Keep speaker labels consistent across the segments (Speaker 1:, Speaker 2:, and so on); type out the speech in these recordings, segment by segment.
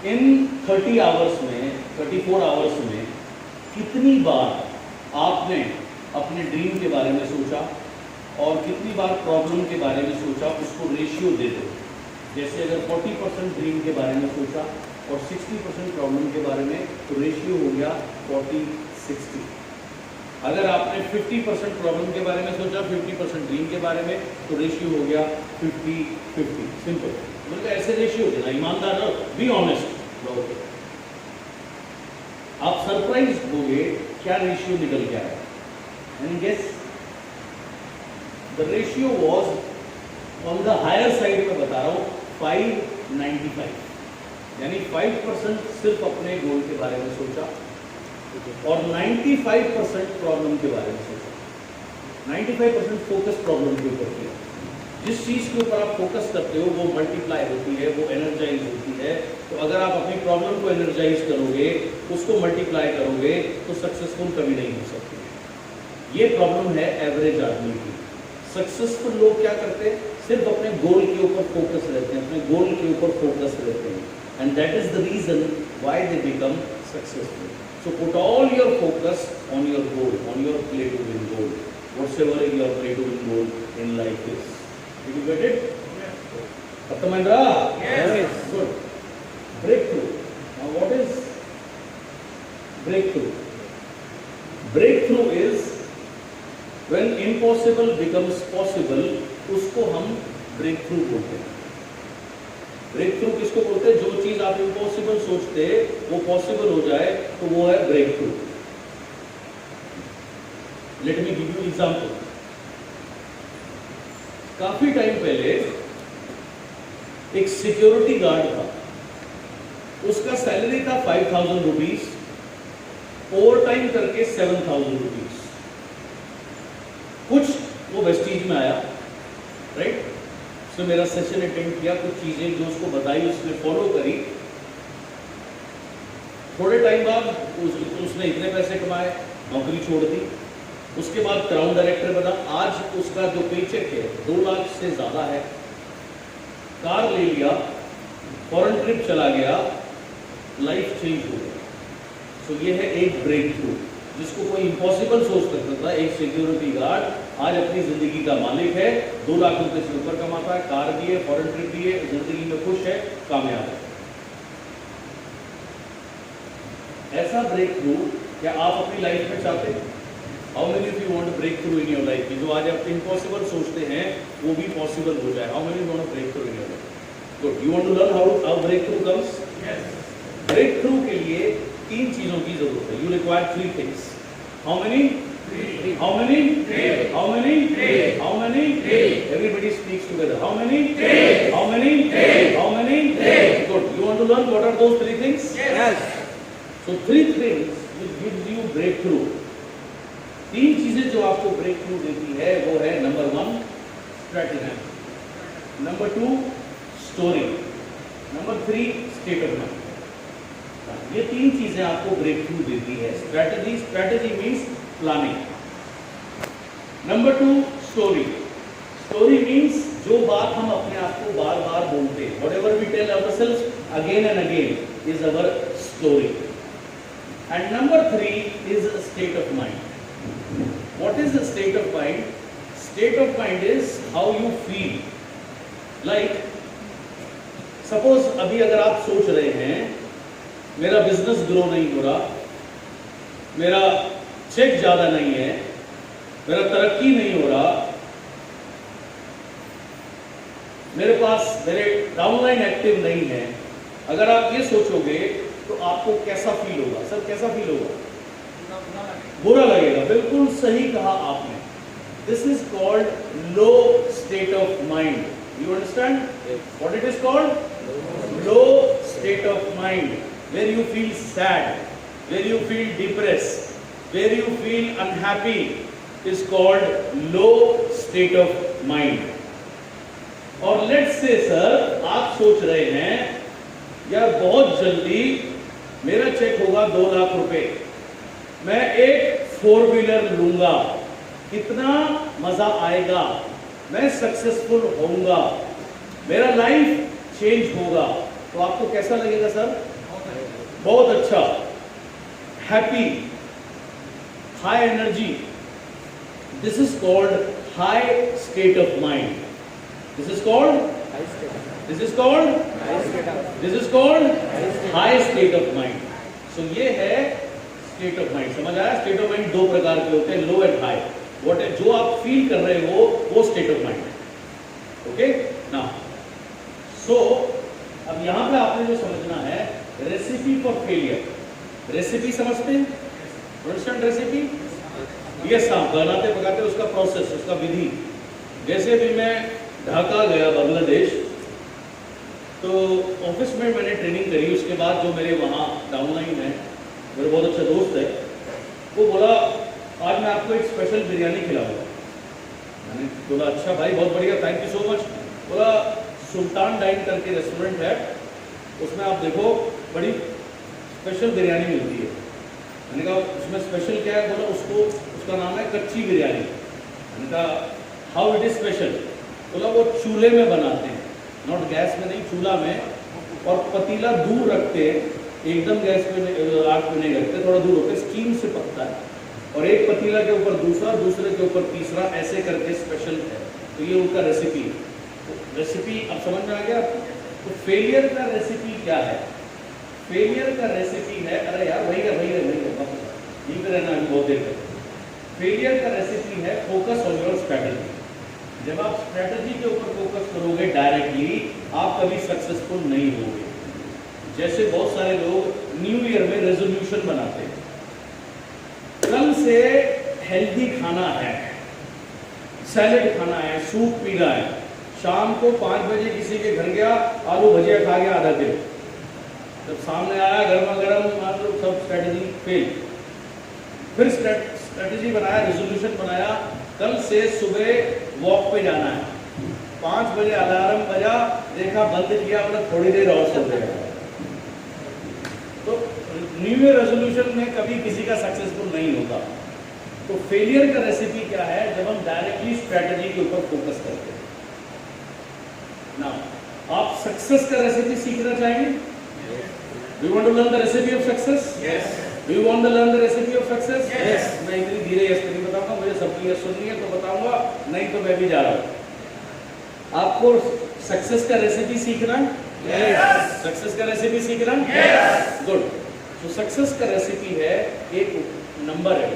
Speaker 1: इन 30 hours में, 34 hours में कितनी बार आपने अपने ड्रीम के बारे में सोचा और कितनी बार प्रॉब्लम के बारे में सोचा, उसको रेशियो दे दो। जैसे अगर 40% ड्रीम के बारे में सोचा और 60% प्रॉब्लम के बारे में, तो रेशियो हो गया 40-60। अगर आपने 50% प्रॉब्लम के बारे में सोचा, 50% ड्रीम के बारे में, तो रेशियो हो गया 50-50। सिंपल, मतलब ऐसे रेशियो देना, ईमानदार रहो, बी ऑनेस्ट। आप सरप्राइज होंगे क्या रेशियो निकल के आया। Any guess? The ratio was on the higher side में बता रहा हूं, 595, यानी 5% सिर्फ अपने गोल के बारे में सोचा और 95% प्रॉब्लम के बारे में सोचा। 95% फोकस प्रॉब्लम के ऊपर किया। जिस चीज़ के ऊपर आप फोकस करते हो वो मल्टीप्लाई होती है, वो एनर्जाइज होती है। तो अगर आप अपनी प्रॉब्लम को एनर्जाइज करोगे, उसको मल्टीप्लाई करोगे, तो सक्सेसफुल कभी नहीं हो सकती। ये प्रॉब्लम है एवरेज आदमी की। सक्सेसफुल लोग क्या करते हैं? सिर्फ अपने गोल के ऊपर फोकस रहते हैं, अपने गोल के ऊपर फोकस रहते हैं, and that is the reason why they become successful. So put all your focus on your goal, on your play to win goal, whatever your play to win goal in life is. Did you get it? Yes. Attamandra? Yes. Good. Breakthrough. Now what is breakthrough? Breakthrough is when impossible becomes possible, उसको हम breakthrough बोलते हैं। Break through किसको बोलते हैं? जो चीज आप इम्पॉसिबल सोचते वो पॉसिबल हो जाए, तो वो है break through. Let me give you example. काफी टाइम पहले एक सिक्योरिटी गार्ड था, उसका सैलरी था 5000 रुपीज, ओवर टाइम करके 7000 रुपीज। कुछ वो वेस्टीज में आया, राइट? उसने मेरा सेशन अटेंड किया, कुछ चीजें जो उसको बताई उसने फॉलो करी। थोड़े टाइम बाद उसने इतने पैसे कमाए, नौकरी छोड़ दी। उसके बाद क्राउन डायरेक्टर बना। आज उसका जो पेचेक है 2 लाख से ज्यादा है। कार ले लिया, फॉरेन ट्रिप चला गया, लाइफ चेंज हो गया। सो ये है एक ब्रेक थ्रू, जिसको कोई इम्पॉसिबल सोच सकता था। एक सिक्योरिटी गार्ड आज अपनी जिंदगी का मालिक है, 2 लाख रुपए से ऊपर कमाता है, कार भी है, फॉरेन ट्रिप भी है, जिंदगी में खुश है, कामयाब है। ऐसा ब्रेक थ्रू क्या आप अपनी लाइफ में चाहते हैं? How many of you want break through in your life? जो आज आप इम्पॉसिबल सोचते हैं वो भी पॉसिबल हो जाए। How many want break through in your life? Good. You want to learn how break through comes? Yes. Break through के लिए 3 चीजों की जरूरत है। You require 3 things. How many? How many? How many? How many? Everybody speaks together. How many? How many? How many? Good. You want to learn what are those 3 things? Yes. So 3 things will give you breakthrough. 3 चीजें जो आपको breakthrough देती है वो है number 1 strategy, number 2 story, number 3 state of mind. ये 3 चीजें आपको breakthrough देती है। Strategy means planning. Number 2 story. Story means जो बात हम अपने आप को बार बार बोलते हैं, whatever we tell ourselves again and again is our story. And number 3 is state of mind. What is state of mind? State of mind is how you feel. Like suppose अभी अगर आप सोच रहे हैं मेरा बिजनेस ग्रो नहीं हो रहा, मेरा चेक ज्यादा नहीं है, मेरा तरक्की नहीं हो रहा, मेरे पास मेरे डाउनलाइन एक्टिव नहीं है, अगर आप ये सोचोगे तो आपको कैसा फील होगा? सर कैसा फील होगा? बुरा लगेगा। बिल्कुल सही कहा आपने। This is called low state of mind. You understand what it is called? Low state of mind, where you feel sad, where you feel depressed, where you feel unhappy is called low state of mind. और let's say sir, आप सोच रहे हैं यार बहुत जल्दी मेरा check होगा 2 लाख रुपए, मैं एक 4 व्हीलर लूंगा, कितना मजा आएगा, मैं सक्सेसफुल होऊंगा, मेरा लाइफ चेंज होगा। तो आपको कैसा लगेगा सर? बहुत अच्छा, happy, high energy, this is called high state of mind, this is called This is called high state of mind. So ये है state of mind. समझ आया? State of mind दो प्रकार के होते हैं, low and high. What है जो आप फील कर रहे हो वो state of mind है. Okay? Now, so अब यहाँ पे आपने जो समझना है recipe for failure. Recipe समझते हैं? Understand recipe? Yes, हाँ, बनाते पकाते उसका प्रोसेस, उसका विधि. जैसे भी मैं ढाका गया बांग्लादेश, तो ऑफिस में मैंने ट्रेनिंग करी, उसके बाद जो मेरे वहाँ डाउनलाइन है, मेरा बहुत अच्छा दोस्त है, वो बोला आज मैं आपको एक स्पेशल बिरयानी खिलाऊंगा। मैंने बोला अच्छा भाई, बहुत बढ़िया, थैंक यू सो मच। बोला सुल्तान डाइन करके रेस्टोरेंट है, उसमें आप देखो बड़ी स्पेशल बिरयानी मिलती है। मैंने कहा उसमें स्पेशल क्या है? बोला उसका नाम है कच्ची बिरयानी। मैंने कहा हाउ इट इज स्पेशल? बोला वो चूल्हे में बनाते हैं, नॉट गैस में नहीं, चूल्हा में, और पतीला दूर रखते हैं, एकदम गैस पे आग पे नहीं रखते, थोड़ा दूर होते, स्टीम से पकता है, और एक पतीला के ऊपर दूसरा, दूसरे के ऊपर तीसरा, ऐसे करके स्पेशल है। तो ये उनका रेसिपी है। तो रेसिपी अब समझ में आ गया? तो फेलियर का रेसिपी क्या है? फेलियर का रेसिपी है, अरे यार वही है वापस यहीं पे रहना है बहुत देर तक। फेलियर का रेसिपी है फोकस ऑन योर स्ट्रैटेजी। जब आप स्ट्रैटेजी के ऊपर फोकस करोगे डायरेक्टली, आप कभी सक्सेसफुल नहीं होगे। जैसे बहुत सारे लोग न्यू ईयर में रेजोल्यूशन बनाते हैं, कल से हेल्दी खाना है, सैलेड खाना है, सूप पीना है। शाम को 5 बजे किसी के घर गया, आलू भजिया खा गया आधा किलो, जब सामने आया गर्मा गर्म, सब स्ट्रैटेजी फेल। फिर स्ट्रैटेजी बनाया, रेजोल्यूशन बनाया, कल से सुबह वॉक पे जाना है। 5 बजे अलार्म बजा, देखा बंद किया, बोला थोड़ी देर और सो जाएगा। तो न्यू ईयर रेजोल्यूशन में कभी किसी का सक्सेसफुल नहीं होता। तो फेलियर का रेसिपी क्या है? जब हम डायरेक्टली स्ट्रैटेजी के ऊपर फोकस करते हैं ना। आप सक्सेस का रेसिपी सीखना चाहेंगे? Do you want to learn the recipe of success? Yes. Do you want to learn the recipe of success? Yes. मैं इतनी धीरे यस नहीं बताऊंगा, मुझे सबकी यस सुननी है तो बताऊंगा, नहीं तो मैं भी जा रहा हूँ। आपको सक्सेस का रेसिपी सीखना है? Yes. सक्सेस का रेसिपी सीखना है? Yes. गुड। तो सक्सेस का रेसिपी है, एक नंबर है,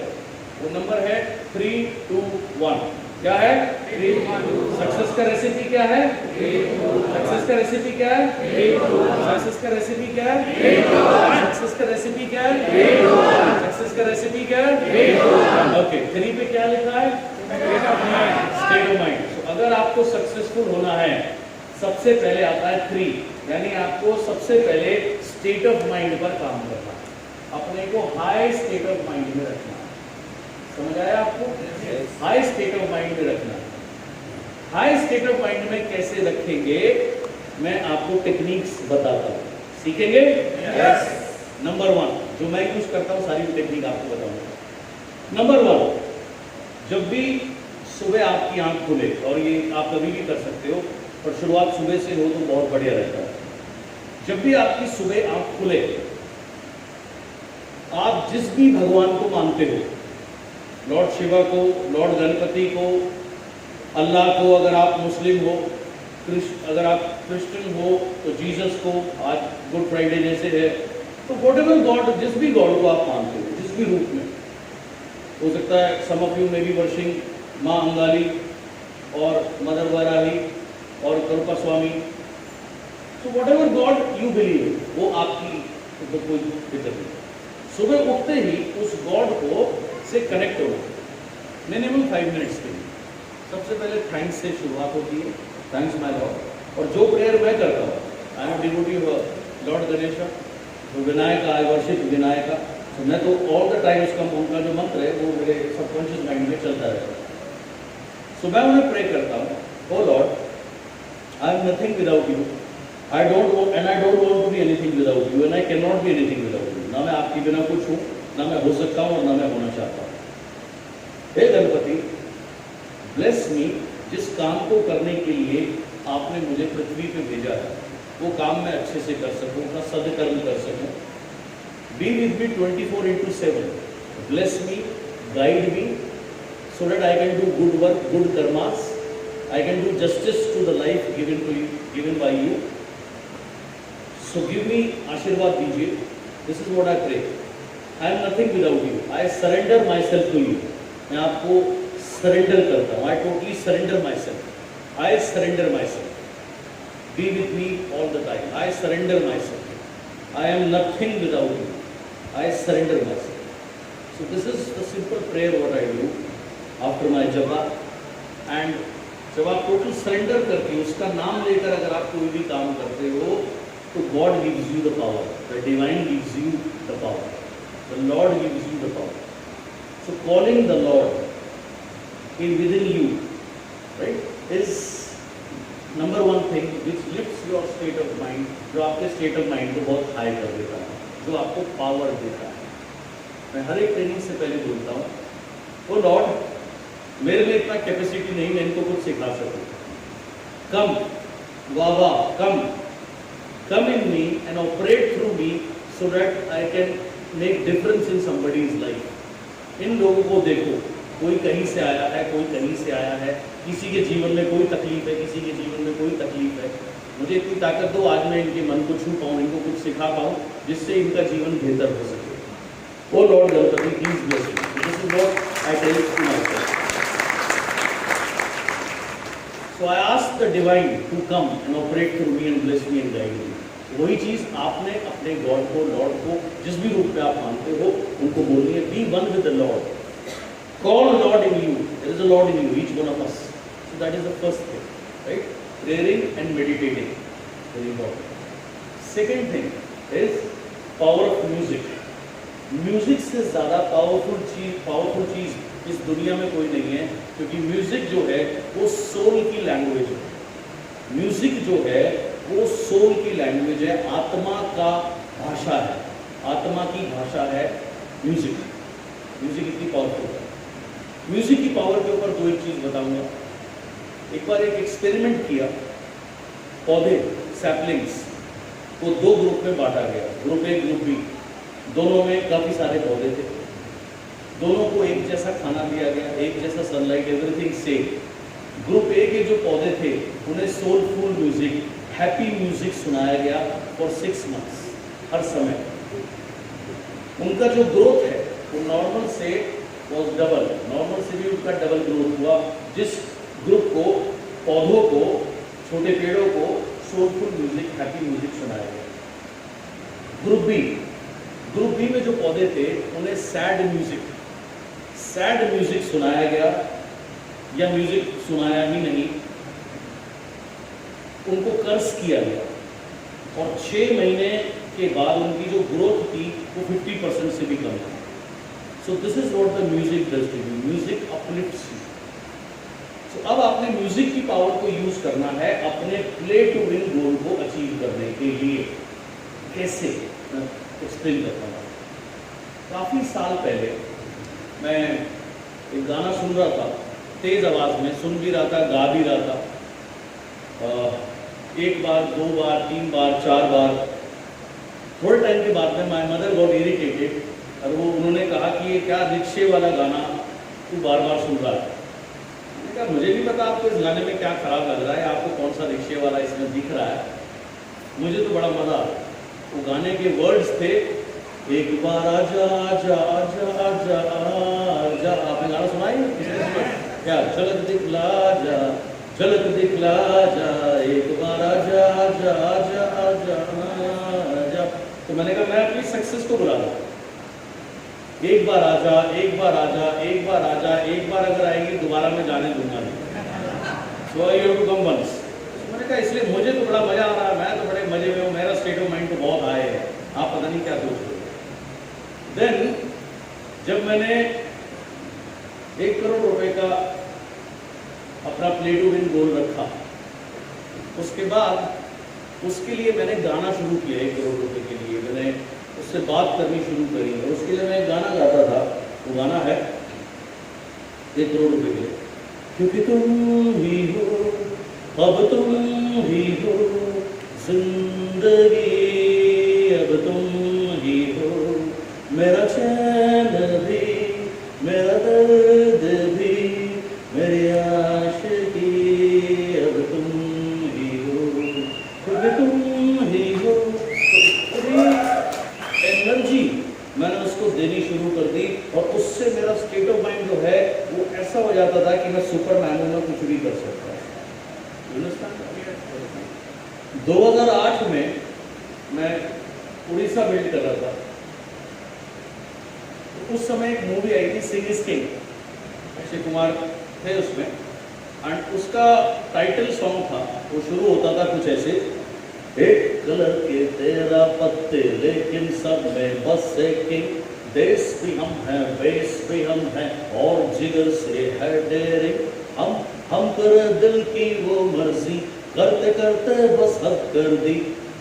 Speaker 1: वो नंबर है 3, 2, 1। क्या है? 3, 2। सक्सेस का रेसिपी क्या है? 3, 2। सक्सेस का रेसिपी क्या है? 3, 2। सक्सेस का रेसिपी क्या है? 3, 2। सक्सेस का रेसिपी क्या है? 3, 2। सक्सेस का रेसिपी क्या है? 3, 2। ओके, 3 पे क्या लिखा है? State of mind. State of mind. तो अगर आपको सक्सेसफुल होना है, सबसे पहले आता है 3, यानी आपको सबसे पहले स्टेट ऑफ माइंड पर काम करना है, अपने को हाई स्टेट ऑफ माइंड में रखना है। समझ आया आपको? हाई स्टेट ऑफ माइंड में रखना। हाई स्टेट ऑफ माइंड में कैसे रखेंगे, मैं आपको टेक्निक्स बताता हूँ, सीखेंगे? यस। नंबर 1 जो मैं यूज करता हूँ, सारी टेक्निक आपको बताऊंगा। नंबर 1, जब भी सुबह आपकी आंख खुले, और ये आप कभी भी कर सकते हो, और शुरुआत सुबह से हो तो बहुत बढ़िया रहता है। जब भी आपकी सुबह आंख खुले, आप जिस भी भगवान को मानते हो, लॉर्ड शिवा को, लॉर्ड गणपति को, अल्लाह को, अगर आप मुस्लिम हो, अगर आप क्रिश्चियन हो तो जीसस को, आज गुड फ्राइडे जैसे है, तो व्हाटएवर गॉड, जिस भी गॉड को आप मानते हो, जिस भी रूप में हो सकता है, सम ऑफ यू मे बी वर्शिंग माँ अंगाली और मदर वराही और करुपा स्वामी, तो व्हाटएवर गॉड यू बिलीव, वो आपकी तो कोई दिक्कत नहीं। सुबह उठते ही उस गॉड को से कनेक्ट होना, मिनिमम 5 मिनट्स के लिए। सबसे पहले थैंक्स से शुरुआत होती है, थैंक्स माय लॉर्ड। और जो प्रेयर मैं करता हूँ, I M devotee of Lord Ganesha, जो विनायका, आई वर्शिप विनायका, तो मैं तो ऑल द टाइम उसका उनका जो मंत्र है वो मेरे सबकॉन्शियस माइंड में चलता रहता है। सो मैं उन्हें प्रे करता हूँ, O Lord, I am nothing without you, I don't want to be anything without you, and I can not be anything without you. ना मैं आपके बिना कुछ हूँ, ना मैं हो सकता हूँ, और ना मैं होना चाहता हूँ। हे गणपति, ब्लेस मी, जिस काम को करने के लिए आपने मुझे पृथ्वी पे भेजा है, वो काम मैं अच्छे से कर सकूँ, अपना सदकर्म कर सकूँ, Be with me 24/7. Bless me, guide me, so that I can do good work, good karmas. I can do justice to the life given by you. So give me आशीर्वाद दीजिए. This is what I pray. I am nothing without you. I surrender myself to you. मैं आपको surrender करता हूँ. I totally surrender myself. I surrender myself. Be with me all the time. I surrender myself. I am nothing without you. I surrender myself. So this is the simple prayer what I do after my japa. And जब आप total surrender करके उसका नाम लेकर अगर आप कोई भी काम करते हो तो God gives you the power, the divine gives you the power, the Lord gives you the power. So calling the Lord in with in you, right, is number one thing which lifts your state of mind, जो आपके state of mind को बहुत high कर देता है, जो आपको power देता है. मैं हर एक ट्रेनिंग से पहले बोलता हूँ, ओ लॉर्ड, मेरे में इतना कैपेसिटी नहीं मैं इनको कुछ सिखा सकूं. Come Baba, come in me and operate through me so that I can make difference in somebody's life. इन लोगों को देखो, कोई कहीं से आया है, कोई कहीं से आया है, किसी के जीवन में कोई तकलीफ है, किसी के जीवन में कोई तकलीफ है. मुझे इतनी ताकत दो, आज मैं इनके मन को छू पाऊँ, इनको कुछ सिखा पाऊँ जिससे इनका जीवन बेहतर हो सके. O Lord Ganpati, please bless me. This is what I tell to myself. So I ask the divine to come and operate through me and bless me and guide me. वही चीज आपने अपने गॉड को, Lord को, जिस भी रूप में आप मानते हो उनको बोलनी है. Be one with the Lord. Call Lord in you. There is a Lord in you, each one of us. So that is the first thing, right? Praying and meditating, very important. Second thing is power of music. Music से ज़्यादा powerful चीज़ इस दुनिया में कोई नहीं है, क्योंकि music जो है वो सोल की लैंग्वेज है. म्यूजिक जो है वो सोल की लैंग्वेज है, आत्मा का भाषा है, आत्मा की भाषा है म्यूजिक. म्यूजिक इतनी पावरफुल है. म्यूजिक की पावर के ऊपर दो एक चीज़ बताऊंगा. एक बार एक एक्सपेरिमेंट किया, पौधे सैपलिंग्स को दो ग्रुप में बांटा गया, ग्रुप ए ग्रुप बी. दोनों में काफ़ी सारे पौधे थे, दोनों को एक जैसा खाना दिया गया, एक जैसा sunlight, everything same. Group A के जो पौधे थे उन्हें सोलफुल म्यूजिक, हैप्पी म्यूजिक सुनाया गया फॉर 6 months हर समय. उनका जो ग्रोथ है वो नॉर्मल से वॉज डबल, नॉर्मल से भी उनका डबल ग्रोथ हुआ. जिस ग्रुप को, पौधों को, छोटे पेड़ों को सोलफुल म्यूजिक, हैप्पी म्यूजिक सुनाया गया. ग्रुप बी में जो पौधे थे उन्हें सैड म्यूजिक सुनाया गया, या म्यूजिक सुनाया ही नहीं, उनको कर्स किया गया. और 6 महीने के बाद उनकी जो ग्रोथ थी वो 50% से भी कम थी. So this is what the music does to you. Music uplifts you. So अब आपने म्यूजिक की पावर को यूज करना है अपने प्ले टू विन गोल को अचीव करने के लिए. कैसे, एक्सप्लेन करता हूँ. काफ़ी साल पहले मैं एक गाना सुन रहा था, तेज़ आवाज़ में सुन भी रहा था, गा भी रहा था. 1 बार, 2 बार, 3 बार, 4 बार. थोड़े टाइम के बाद में माय मदर गॉट इरिटेटेड, और वो उन्होंने कहा कि ये क्या रिक्शे वाला गाना तू बार बार सुन रहा है. मैंने कहा मुझे नहीं पता आपको इस गाने में क्या ख़राब लग रहा है, आपको कौन सा रिक्शे वाला इसमें दिख रहा है. मुझे तो बड़ा मज़ा आ रहा. वो गाने के वर्ड्स थे, एक बार आजा आजा आजा आजा आजा. आपने गाना सुना है क्या? झलक दिखला जा, झलक दिखला जा, एक बार आजा आजा आजा आजा आजा. तो मैंने कहा मैं अपनी सक्सेस को बुला रहा हूँ. एक बार आजा, एक बार आजा, एक बार आजा, एक बार अगर आएगी दोबारा मैं जाने दूंगा नहीं. So you have to come once. मैंने कहा इसलिए मुझे तो बड़ा मज़ा आ रहा है, मैं तो बड़े मज़े में हूँ, मेरा स्टेट ऑफ माइंड तो बहुत हाई है, आप पता नहीं क्या सोच रहे हो. देन जब मैंने 1 करोड़ रुपए का अपना प्ले टू विन गोल रखा, उसके बाद उसके लिए मैंने गाना शुरू किया. 1 करोड़ रुपए के लिए मैंने उससे बात करनी शुरू करी, और उसके लिए मैं एक गाना गाता था. वो गाना है 1 करोड़ रुपए के लिए. क्योंकि तुम ही हो, अब तुम ही हो जिंदगी, अब तुम ही हो मेरा चैन भी, मेरा दर्द भी, मेरी आशिकी अब तुम ही हो, अब तुम ही हो। एनर्जी मैंने उसको देनी शुरू कर दी और उससे मेरा स्टेट ऑफ माइंड जो है वो ऐसा हो जाता था कि मैं सुपरमैन हूं, मैं कुछ भी कर सकता हूँ। 2008 में मैं उड़ीसा बिल्ड कर रहा था, तो उस समय एक मूवी आई थी सिंग इज किंग, अक्षय कुमार थे उसमें, एंड उसका टाइटल सॉन्ग था, वो शुरू होता था कुछ ऐसे, एक कलर के तेरा पत्ते लेकिन सब में बस एक किंग, देश भी हम हैं, बेस भी हम हैं, और जिगर से है डेरिंग, हम कर दिल की वो मर्जी, करते करते बस हद कर दी,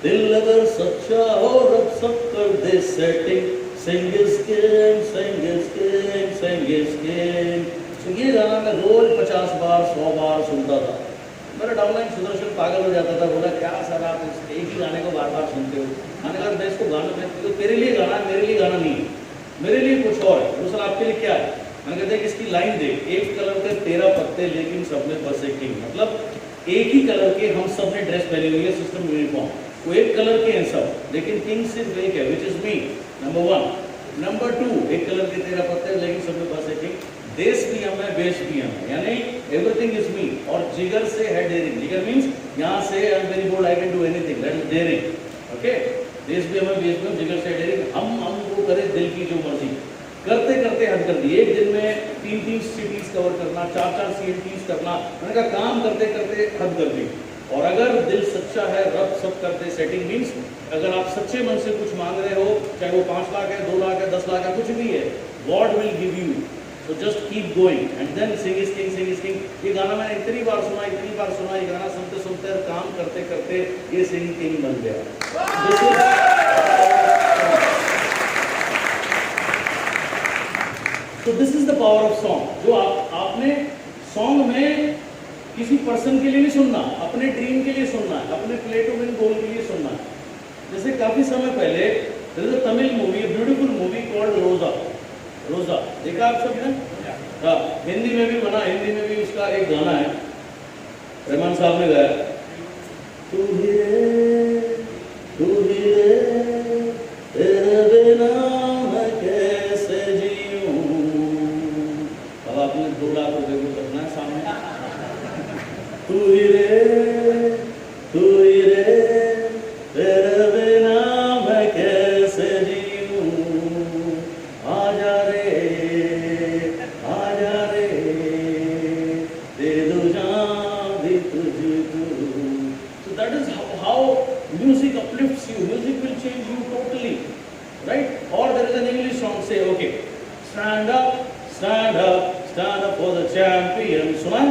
Speaker 1: दिल अगर सच्चा हो रब सब कर दे setting, Singh is king, Singh is king, Singh is king. तो ये गाना मैं रोज 50 बार 100 बार सुनता था। मेरा डाउनलाइन सुदर्शन पागल हो जाता था, बोला क्या सर आप एक ही गाने को बार बार सुनते हो। मैंने कहा मैं इसको गाना, मैं तेरे लिए गाना है, मेरे लिए गाना नहीं है, मेरे लिए कुछ और है। दूसरा आपके लिए क्या है? मैंने कहते हैं इसकी लाइन देख, एक कलर के 13 पत्ते लेकिन सब में बस एक किंग, मतलब एक ही कलर के हम सब ने ड्रेस पहनी हुई है, सिस्टम यूनिफॉर्म, वो एक कलर के हैं सब, लेकिन किंग सिर्फ एक है, which is me, number 1। Number 2, एक कलर के 13 पत्ते लेकिन सब में बस एक किंग, देश भी हम है, वेश भी हम है, यानी एवरीथिंग इज मी, और जिगर से है डेयरिंग। जिगर मींस यहाँ से I am very bold, I can do anything, that is daring. Okay, देश भी हम है, वेश भी हम, जिगर से डेयरिंग, हम वो करें दिल की जो मर्जी, करते करते हद कर दी। एक दिन में 3 सिटीज कवर करना, 4 CNTs करना, मैंने कहा काम करते करते हद कर दी। और अगर दिल सच्चा है रब सब करते सेटिंग, मीन्स अगर आप सच्चे मन से कुछ मांग रहे हो, चाहे वो 5 लाख है, 2 लाख है, 10 लाख है, कुछ भी है, God will give you, so just keep going and then Singh is king, Singh is king. ये गाना मैंने इतनी बार सुना, इतनी बार सुना, ये गाना सुनते सुनते और काम करते करते ये सिंग किंग बन गया। तो this is the power of song. जो आपने सॉन्ग में किसी पर्सन के लिए नहीं सुनना, अपने ड्रीम के लिए सुनना है, अपने प्ले टू विन गोल के लिए सुनना है। जैसे काफी समय पहले Tamil movie, beautiful movie called रोजा, रोजा देखा आप सब ने? हाँ, हिंदी में भी बना, हिंदी में भी उसका एक गाना है, रहमान साहब ने गाया, तू ही रे, तू ही रे, तेरे बिना मैं कैसे जीऊं। अब आपने 2 लाख रुपए को करना है सामने, तू ही रे, तू ही रे, तेरे बिना मैं कैसे जीऊं, आजा रे, आजा रे, दे दो जान भी तुझको। So that is how music uplifts you. Music will change you totally, right? Or there is an English song, say, okay, stand up, stand up, stand up for the champion. सुना?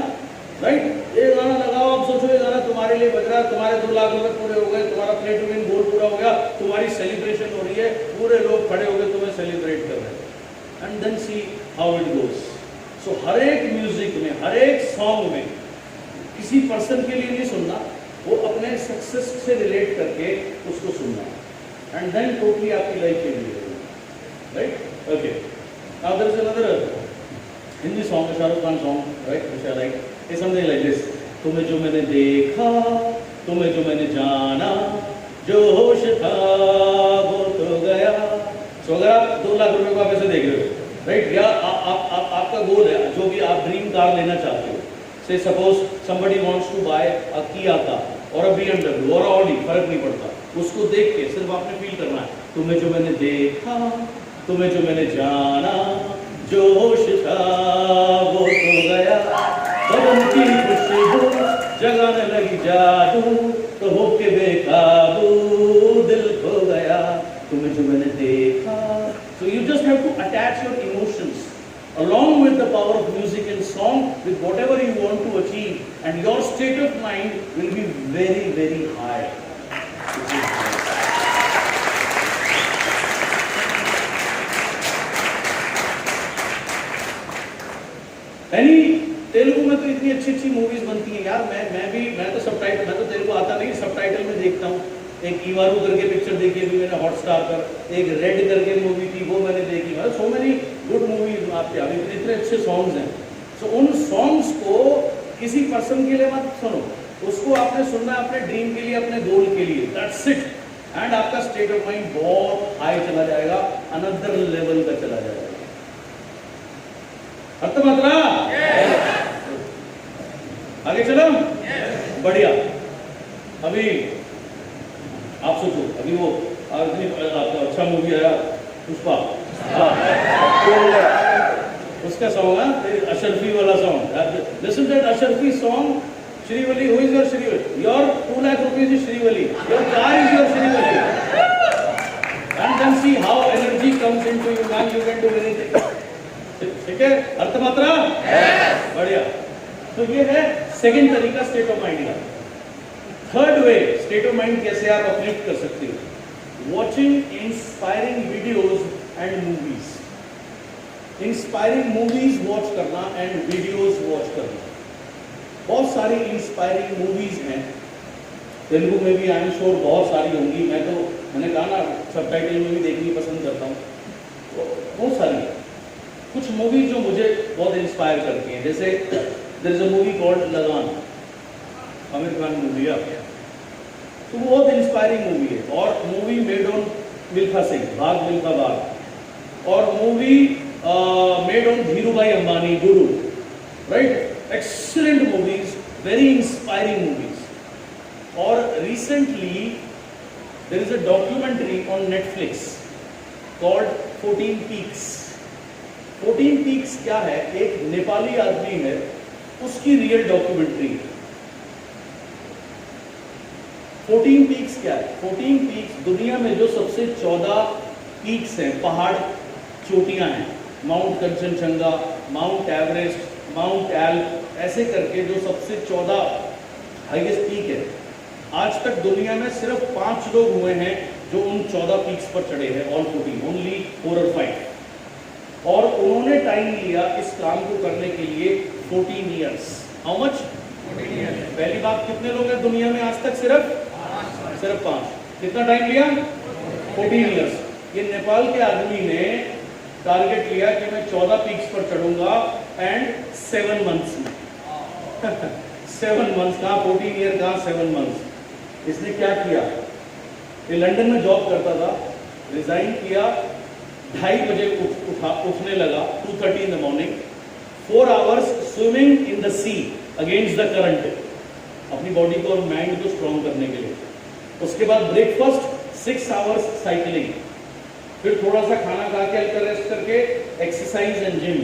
Speaker 1: राइट? ये गाना लगाओ, आप सोचो ये गाना तुम्हारे लिए बज रहा है, तुम्हारे 2 लाख रुपए पूरे हो गए, तुम्हारा प्ले टू विन गोल पूरा हो गया, तुम्हारी सेलिब्रेशन हो रही है, पूरे लोग खड़े हो गए तुम्हें सेलिब्रेट कर रहे हैं, and then see how it goes. So हर एक म्यूजिक में, हर एक सॉन्ग में किसी पर्सन के लिए नहीं सुनना, वो अपने सक्सेस से रिलेट करके उसको सुनना, एंड देन टोटली आपकी लाइफ चेंज हो जाएगी, right? Okay, now there is another Hindi song, Shahrukh Khan song, right, which I like, is something like this, तुम्हें जो मैंने देखा, तुम्हें जो मैंने जाना, जो होश था वो तो गया। सो अगर आप 2 लाख रुपए को आप ऐसे देख रहे हो, राइट, या आपका गोल है, जो भी आप ड्रीम कार लेना चाहते हो, say suppose somebody wants to buy a Kia car और अ BMW और ऑडी, फर्क नहीं पड़ता, उसको देख के सिर्फ आपने फील करना है, तुम्हें जो मैंने देखा, तुम्हें जो मैंने जाना, जो होश था वो तो गया, बदन की खुशबू जगाने लगी जादू, तो होके बेकाबू दिल खो गया, तुम्हें जो मैंने देखा। So you just have to attach your emotions along with the power of music and song with whatever you want to achieve, and your state of mind will be very, very high. Telugu में तो इतनी अच्छी अच्छी movies बनती हैं यार, मैं तो सबटाइटल, मैं तो तेलुगु आता नहीं, सबटाइटल में देखता हूँ, एक ईवारू करके पिक्चर देखी अभी मैंने हॉटस्टार पर, एक रेड करके मूवी थी वो मैंने देखी, मतलब सो मेनी गुड मूवीज आपके अभी इतने अच्छे सॉन्ग्स हैं। सो उन सॉन्ग्स को किसी पर्सन के लिए मत सुनो, उसको आपने सुनना है अपने ड्रीम के लिए, अपने गोल के लिए, दैट्स इट। एंड आपका स्टेट ऑफ माइंड बहुत हाई चला जाएगा, अनदर लेवल का चला जाएगा। अर्थ मात्रा आगे चलो, बढ़िया। अभी आप सोचो, अभी वो अच्छा मूवी आया पुष्पा, उसका सॉन्ग है अशरफी वाला song, listen to that Ashrafi song. Srivalli, who is your Srivalli? Your 2 lakh rupees is Srivalli, your car is your Srivalli, and then see how energy comes into you, man you can do anything. ठीक है, अर्थ मात्रा बढ़िया। तो ये है सेकंड तरीका स्टेट ऑफ माइंड का। Third way state of mind कैसे आप अपलिफ्ट कर सकते हो, watching inspiring videos and movies. Inspiring movies watch करना एंड वीडियोज वॉच करना। बहुत सारी इंस्पायरिंग मूवीज हैं, तेलुगु में भी आई एम श्योर बहुत सारी होंगी, मैंने कहा ना सबटाइटल में भी देखनी पसंद करता हूँ, तो बहुत सारी है। कुछ मूवीज जो मुझे बहुत इंस्पायर करती हैं, जैसे there is a movie called Lagaan, Aamir Khan movie है, तो वो बहुत इंस्पायरिंग मूवी है। और movie made on Milkha Singh, भाग मिल्खा भाग, और movie made on Dhiru Bhai Ambani, Guru, right, excellent movies, very inspiring movies. और recently there is a documentary on Netflix called 14 peaks. 14 peaks क्या है? एक नेपाली आदमी है, उसकी रियल डॉक्यूमेंट्री है। 14 पीक्स क्या है? 14 पीक्स दुनिया में जो सबसे 14 पीक्स हैं, पहाड़ चोटियां हैं, Mount Kanchenjunga, Mount Everest, Mount Alp, ऐसे करके जो सबसे 14 हाईएस्ट पीक है, आज तक दुनिया में सिर्फ 5 लोग हुए हैं जो उन 14 पीक्स पर चढ़े हैं, ऑल 14, ओनली 4 और 5। और उन्होंने टाइम लिया इस काम को करने के लिए 14 ईयर्स। How much? 14 ईयर्स। पहली बात, कितने लोग हैं दुनिया में आज तक? सिर्फ 5। कितना टाइम लिया? 14 ईयर्स। ये नेपाल के आदमी ने टारगेट लिया कि मैं 14 पीक्स पर चढ़ूंगा एंड 7 मंथ्स में 7 मंथ्स कहाँ, 14 ईयर कहाँ, 7 मंथ्स। इसने क्या किया? ये लंदन में जॉब करता था, रिजाइन किया, 2:30 बजे उठने लगा, 2:30 in the morning, 4 hours swimming in the sea against the current, अपनी बॉडी को और माइंड को स्ट्रॉन्ग करने के लिए। उसके बाद ब्रेकफास्ट, 6 आवर्स साइकिलिंग, फिर थोड़ा सा खाना खा के हल्का रेस्ट करके एक्सरसाइज एंड जिम।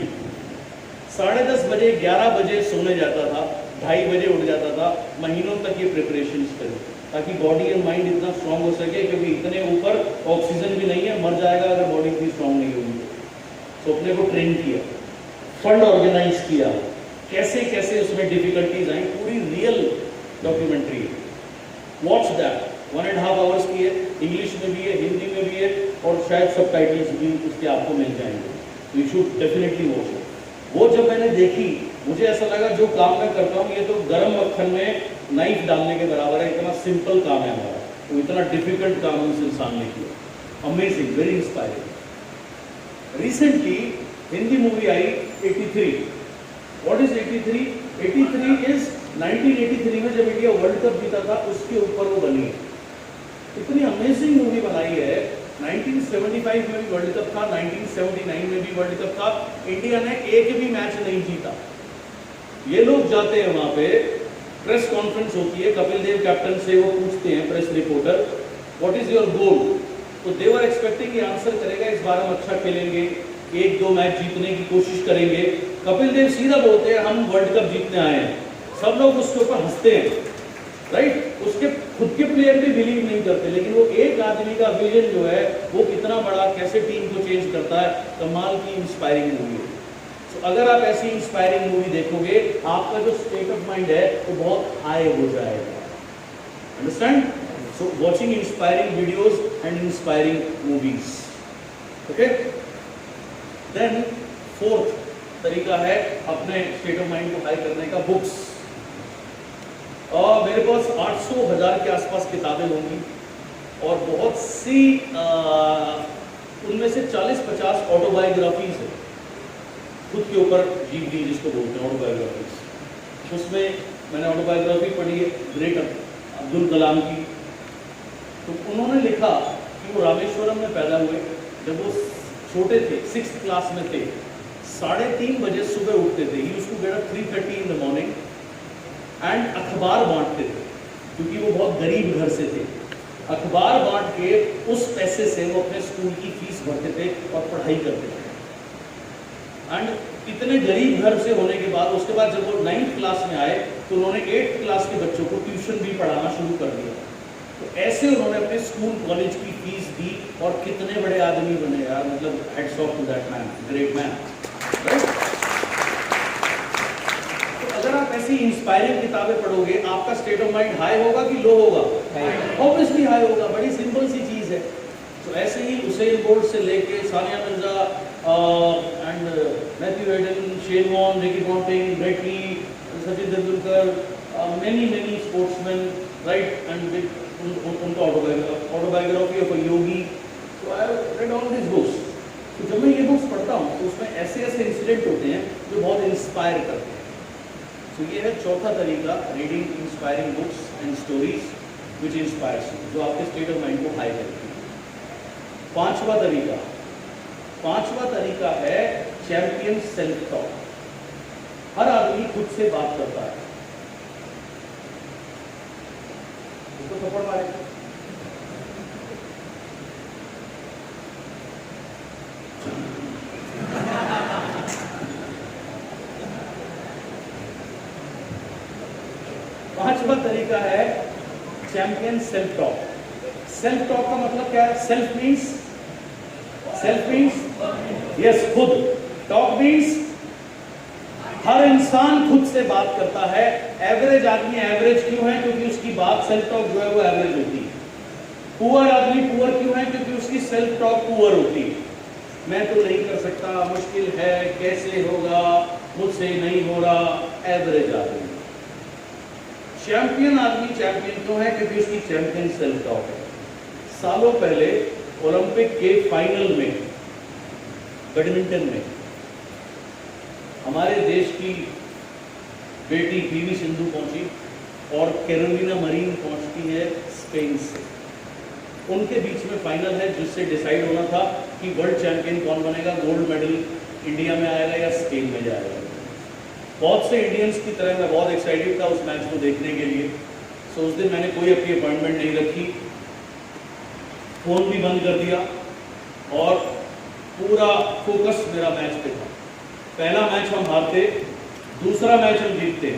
Speaker 1: 10:30 बजे 11 बजे सोने जाता था, 2:30 बजे उठ जाता था। महीनों तक ये प्रिपरेशन करे ताकि बॉडी एंड माइंड इतना स्ट्रांग हो सके, क्योंकि इतने ऊपर ऑक्सीजन भी नहीं है, मर जाएगा अगर बॉडी इतनी स्ट्रांग नहीं होगी। तो अपने को ट्रेन किया, फंड ऑर्गेनाइज किया, कैसे कैसे उसमें डिफिकल्टीज आई, पूरी रियल डॉक्यूमेंट्री है। वॉच दैट, 1.5 आवर्स की है, इंग्लिश में भी है, हिंदी में भी है, और शायद सबटाइटल्स भी उसके आपको मिल जाएंगे। तो you should definitely watch it. वो जब मैंने देखी, मुझे ऐसा लगा जो काम मैं करता हूँ ये तो गरम मक्खन में नाइफ डालने के बराबर है, इतना सिंपल काम है हमारा, तो इतना डिफिकल्ट काम उस इंसान ने किया। Amazing, very inspiring. Recently Hindi movie I 83। What is 83? 83 is 1983 में जब इंडिया वर्ल्ड कप जीता था उसके ऊपर वो बनी है। इतनी अमेजिंग मूवी बनाई है। 1975 में भी वर्ल्ड कप था, 1979 में भी वर्ल्ड कप था, इंडिया ने एक भी मैच नहीं जीता। ये लोग जाते हैं वहां पे, प्रेस कॉन्फ्रेंस होती है, कपिल देव कैप्टन से वो पूछते हैं press reporter, what is your goal? तो दे वर एक्सपेक्टिंग, ये आंसर करेगा इस बार हम अच्छा खेलेंगे, 1-2 मैच जीतने की कोशिश करेंगे। कपिल देव सीधा बोलते हैं हम वर्ल्ड कप जीतने आए हैं। सब लोग उसके ऊपर हंसते हैं, राइट? उसके खुद के प्लेयर भी बिलीव नहीं करते, लेकिन वो एक आदमी का विजन जो है वो कितना बड़ा, कैसे टीम को चेंज करता है, कमाल की इंस्पायरिंग मूवी है। तो अगर आप ऐसी इंस्पायरिंग मूवी देखोगे, आपका जो स्टेट ऑफ माइंड है वो बहुत हाई हो जाएगा। Understand? So watching inspiring videos and inspiring movies. Okay, then fourth तरीका है अपने स्टेट ऑफ माइंड को हाई करने का, बुक्स। मेरे पास 800,000 के आसपास किताबें होंगी, और बहुत सी उनमें से 40-50 ऑटोबायोग्राफीज है, खुद के ऊपर जीवनी जिसको बोलते हैं ऑटोबायोग्राफीज। उसमें मैंने ऑटोबायोग्राफी पढ़ी है ग्रेट अब्दुल कलाम की। तो उन्होंने लिखा कि वो रामेश्वरम में पैदा हुए, जब वो छोटे थे 6th क्लास में थे, 3:30 बजे सुबह उठते थे। ही उसको get up 3:30 in the morning and अखबार बांटते थे, क्योंकि वो बहुत गरीब घर से थे। अखबार बांट के उस पैसे से वो अपने स्कूल की फीस भरते थे और पढ़ाई करते थे। एंड इतने गरीब घर से होने के बाद उसके बाद जब वो 9th क्लास में आए तो उन्होंने 8th क्लास के बच्चों को ट्यूशन भी पढ़ाना शुरू कर दिया। तो ऐसे उन्होंने अपने स्कूल कॉलेज की फीस दी और कितने बड़े आदमी बने यार, मतलब hats off to that man, great man, right. तो अगर आप ऐसी इंस्पायरिंग किताबें पढ़ोगे, आपका स्टेट ऑफ माइंड हाई होगा कि लो होगा? ऑब्वियसली हाई होगा, बड़ी सिंपल सी चीज है। तो ऐसे ही उसेन बोल्ट से लेके Sania Mirza and Matthew Hayden, Shane Warne, Ricky Ponting, Brett Lee, Sachin Tendulkar, many sportsmen, right, and उनका ऑटोबायोग्राफी ऑफ अ योगी। तो I have read all this books. तो जब मैं ये बुक्स पढ़ता हूँ तो उसमें ऐसे ऐसे इंसिडेंट होते हैं जो बहुत इंस्पायर करते हैं। तो ये है चौथा तरीका, reading inspiring books and stories which inspires you, जो आपके स्टेट ऑफ माइंड को हाई करती है। पांचवा तरीका है चैंपियन सेल्फ टॉक। हर आदमी खुद से बात करता है। तो थप्पड़ मारे। पांचवा तरीका है champion self talk. Self talk का मतलब क्या है? सेल्फ मीन्स यस, खुद। टॉक मीन्स हर इंसान खुद से बात करता है। एवरेज आदमी एवरेज क्यों है? क्योंकि उसकी बात सेल्फ टॉक जो है वो एवरेज होती है। पुअर आदमी पुअर क्यों है? क्योंकि उसकी सेल्फ टॉक पुअर होती है। मैं तो नहीं कर सकता, मुश्किल है, कैसे होगा, मुझसे नहीं हो रहा, एवरेज आदमी। चैंपियन आदमी चैंपियन क्यों है? क्योंकि उसकी चैंपियन सेल्फ टॉक है। सालों पहले ओलंपिक के फाइनल में बैडमिंटन में हमारे देश की बेटी पीवी सिंधु पहुंची और कैरोलिना मरीन पहुंचती है स्पेन से। उनके बीच में फाइनल है जिससे डिसाइड होना था कि वर्ल्ड चैंपियन कौन बनेगा, गोल्ड मेडल इंडिया में आएगा या स्पेन में जाएगा। बहुत से इंडियंस की तरह मैं बहुत एक्साइटेड था उस मैच को देखने के लिए। सो उस दिन मैंने कोई अपनी अपॉइंटमेंट नहीं रखी, फोन भी बंद कर दिया और पूरा फोकस मेरा मैच पे था। पहला मैच हम हारते, दूसरा मैच हम जीतते,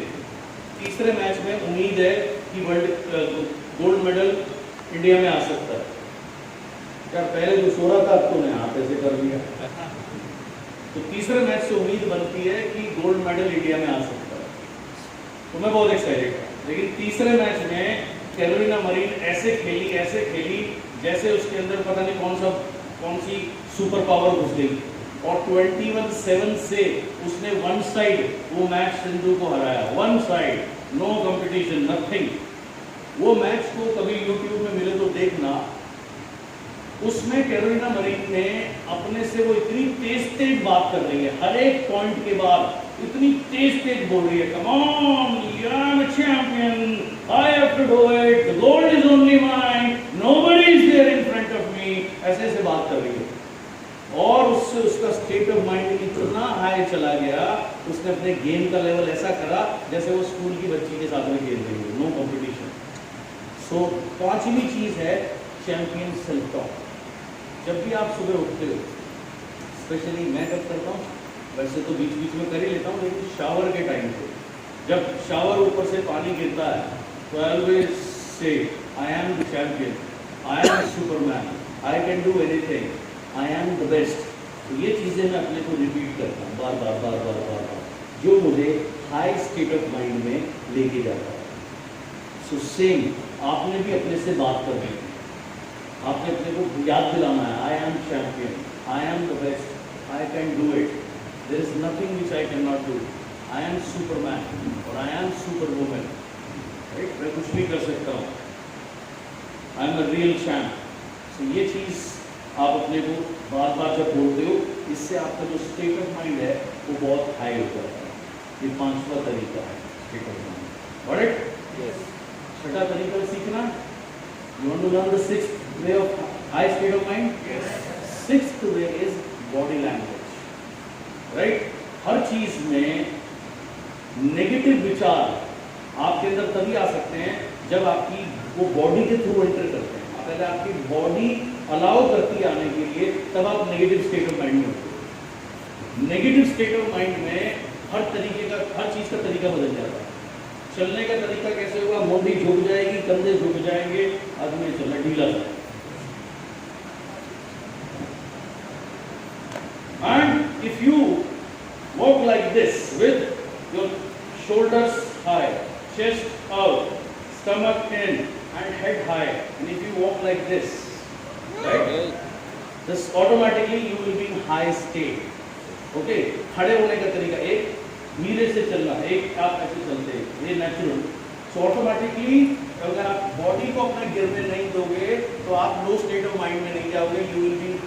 Speaker 1: तीसरे मैच में उम्मीद है कि गोल्ड मेडल इंडिया में आ सकता है। यार पहले जो सो रहा था अब तो मैं हाथ ऐसे कर दिया। तो तीसरे मैच से उम्मीद बनती है कि गोल्ड मेडल इंडिया में आ सकता है, तो मैं बहुत एक्साइटेड था। लेकिन तीसरे मैच में कैरोलिना मरीन ऐसे खेली जैसे उसके अंदर पता नहीं कौन सी सुपर पावर घुस गई और 21-7 से उसने वन साइड वो मैच सिंधु को हराया। One side, no competition, nothing. वो मैच को कभी यूट्यूब में मिले तो देखना। उसमें कैरोलिना मरीन ने अपने से वो इतनी तेज बात कर रही है, हर एक पॉइंट के बाद इतनी तेज बोल रही है, come on, I am a champion, I have to do it, the gold is only mine, nobody is there in front of me, ऐसे बात कर रही है। और उससे उसका स्टेट ऑफ माइंड इतना हाई चला गया, उसने अपने गेम का लेवल ऐसा करा जैसे वो स्कूल की बच्ची के साथ में खेल रही है, नो कंपटीशन। सो पांचवी चीज है चैंपियन सेल्फ टॉक। जब भी आप सुबह उठते हो, स्पेशली मैं कब करता हूँ, वैसे तो बीच बीच में कर ही लेता हूँ, लेकिन शावर के टाइम पे जब शावर ऊपर से पानी गिरता है तो I always say I am the champion, I am Superman, I can do anything, I am the best. तो ये चीज़ें मैं अपने को रिपीट करता हूँ बार बार, जो मुझे हाई स्टेट ऑफ माइंड में लेके जाता है। सो सेम आपने भी अपने से बात करनी है, आपने अपने को याद दिलाना है, I am champion, I am the best, I can do it, there is nothing which I can not do, I am superman और I am super woman, right, मैं कुछ भी कर सकता हूँ। I am a real champ. तो ये चीज़ आप अपने को बार बार जब बोलते हो, इससे आपका जो स्टेट ऑफ माइंड है वो बहुत हाई हो जाता है। ये 5वां तरीका है स्टेट ऑफ माइंड। ऑलराइट, छठा तरीका सीखना, you want to learn the 6th way of high state of mind. 6th way is body language. Right, हर चीज में नेगेटिव विचार आपके अंदर तभी आ सकते हैं जब आपकी वो बॉडी के थ्रू एंटर करते हैं। पहले आपकी बॉडी अलाउ करती है आने के लिए, तब आप नेगेटिव स्टेट ऑफ माइंड में होते हो। नेगेटिव स्टेट ऑफ माइंड में हर तरीके का, हर चीज का तरीका बदल जाता है। चलने का तरीका कैसे होगा, मोटी झुक जाएगी, कंधे झुक जाएंगे, आदमी चलना ढीला जाएगा। And if you walk like this with your shoulders high, chest out, stomach in and head high, and if you walk like this, right, this automatically you will be in high state. Okay, खड़े होने का तरीका, एक धीरे से चलना, एक आप ऐसे चलते हैं, ये नेचुरल। सो ऑटोमेटिकली अगर आप बॉडी को अपने गिरने नहीं दोगे तो आप लो स्टेट ऑफ माइंड में नहीं जाओगे, यू विल बी